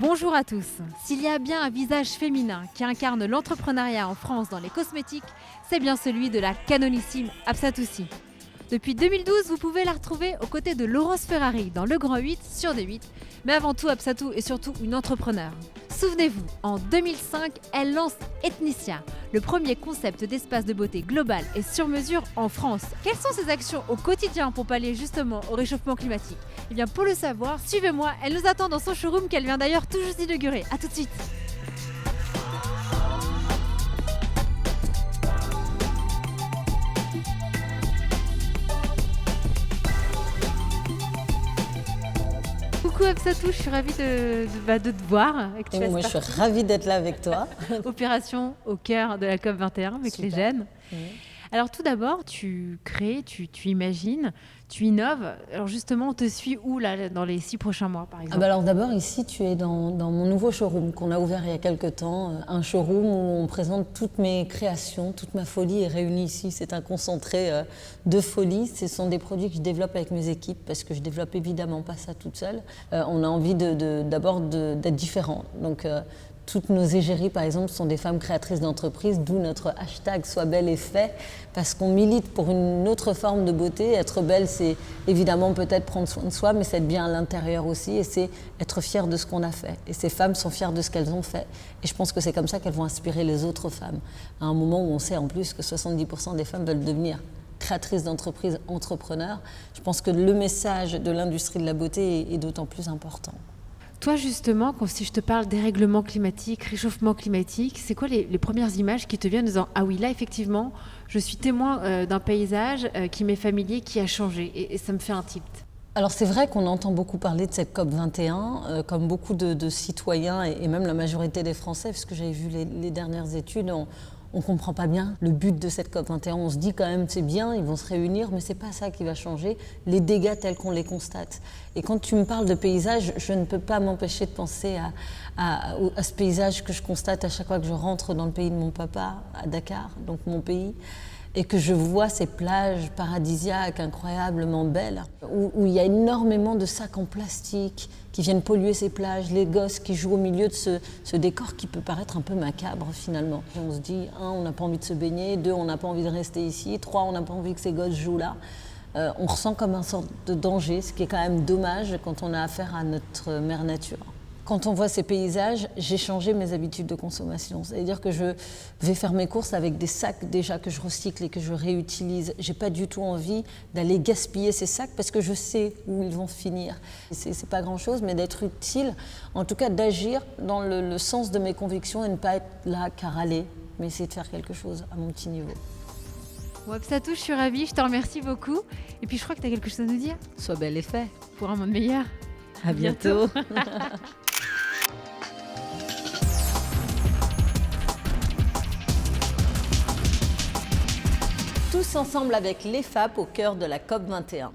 Bonjour à tous. S'il y a bien un visage féminin qui incarne l'entrepreneuriat en France dans les cosmétiques, c'est bien celui de la canonissime Absatoussi. Depuis 2012, vous pouvez la retrouver aux côtés de Laurence Ferrari dans Le Grand 8 sur D8. Mais avant tout, Absatou est surtout une entrepreneure. Souvenez-vous, en 2005, elle lance Ethnicia, le premier concept d'espace de beauté global et sur mesure en France. Quelles sont ses actions au quotidien pour pallier justement au réchauffement climatique? Eh bien, pour le savoir, suivez-moi, elle nous attend dans son showroom qu'elle vient d'ailleurs tout juste d'inaugurer. A tout de suite. Coucou Absatou, je suis ravie de te voir et que tu Et fasses moi, je suis partie. ravie d'être là avec toi. Opération au cœur de la COP 21 avec les Super. jeunes. Alors tout d'abord, tu crées, tu imagines, tu innoves. Alors justement, on te suit où là dans les 6 prochains mois par exemple? Alors d'abord, ici, tu es dans mon nouveau showroom qu'on a ouvert il y a quelques temps. Un showroom où on présente toutes mes créations, toute ma folie est réunie ici. C'est un concentré de folie. Ce sont des produits que je développe avec mes équipes parce que je développe évidemment pas ça toute seule. On a envie d'abord d'être différents. Donc, toutes nos égéries, par exemple, sont des femmes créatrices d'entreprises, d'où notre hashtag Sois belle et fait, parce qu'on milite pour une autre forme de beauté. Être belle, c'est évidemment peut-être prendre soin de soi, mais c'est être bien à l'intérieur aussi, et c'est être fière de ce qu'on a fait. Et ces femmes sont fières de ce qu'elles ont fait. Et je pense que c'est comme ça qu'elles vont inspirer les autres femmes. À un moment où on sait en plus que 70% des femmes veulent devenir créatrices d'entreprises, entrepreneurs, je pense que le message de l'industrie de la beauté est d'autant plus important. Toi justement, si je te parle dérèglement climatique, réchauffement climatique, c'est quoi les premières images qui te viennent en disant « Ah oui, là effectivement, je suis témoin d'un paysage qui m'est familier, qui a changé et ça me fait un tilt ». Alors c'est vrai qu'on entend beaucoup parler de cette COP 21, comme beaucoup de citoyens et même la majorité des Français, puisque j'avais vu les dernières études, on ne comprend pas bien le but de cette COP 21. On se dit quand même c'est bien, ils vont se réunir, mais ce n'est pas ça qui va changer les dégâts tels qu'on les constate. Et quand tu me parles de paysage, je ne peux pas m'empêcher de penser à ce paysage que je constate à chaque fois que je rentre dans le pays de mon papa, à Dakar, donc mon pays, et que je vois ces plages paradisiaques incroyablement belles, où il y a énormément de sacs en plastique qui viennent polluer ces plages, les gosses qui jouent au milieu de ce décor qui peut paraître un peu macabre finalement. Et on se dit, 1, on n'a pas envie de se baigner, 2, on n'a pas envie de rester ici, 3, on n'a pas envie que ces gosses jouent là. On ressent comme un sorte de danger, ce qui est quand même dommage quand on a affaire à notre mère nature. Quand on voit ces paysages, j'ai changé mes habitudes de consommation. C'est-à-dire que je vais faire mes courses avec des sacs déjà que je recycle et que je réutilise. J'ai pas du tout envie d'aller gaspiller ces sacs parce que je sais où ils vont finir. C'est pas grand-chose, mais d'être utile, en tout cas d'agir dans le sens de mes convictions et ne pas être là qu'à râler, mais essayer de faire quelque chose à mon petit niveau. Bon, Absatou, je suis ravie, je te remercie beaucoup. Et puis je crois que tu as quelque chose à nous dire Sois belle et fait. pour un monde meilleur. À bientôt. Tous ensemble avec l'EFAP au cœur de la COP 21.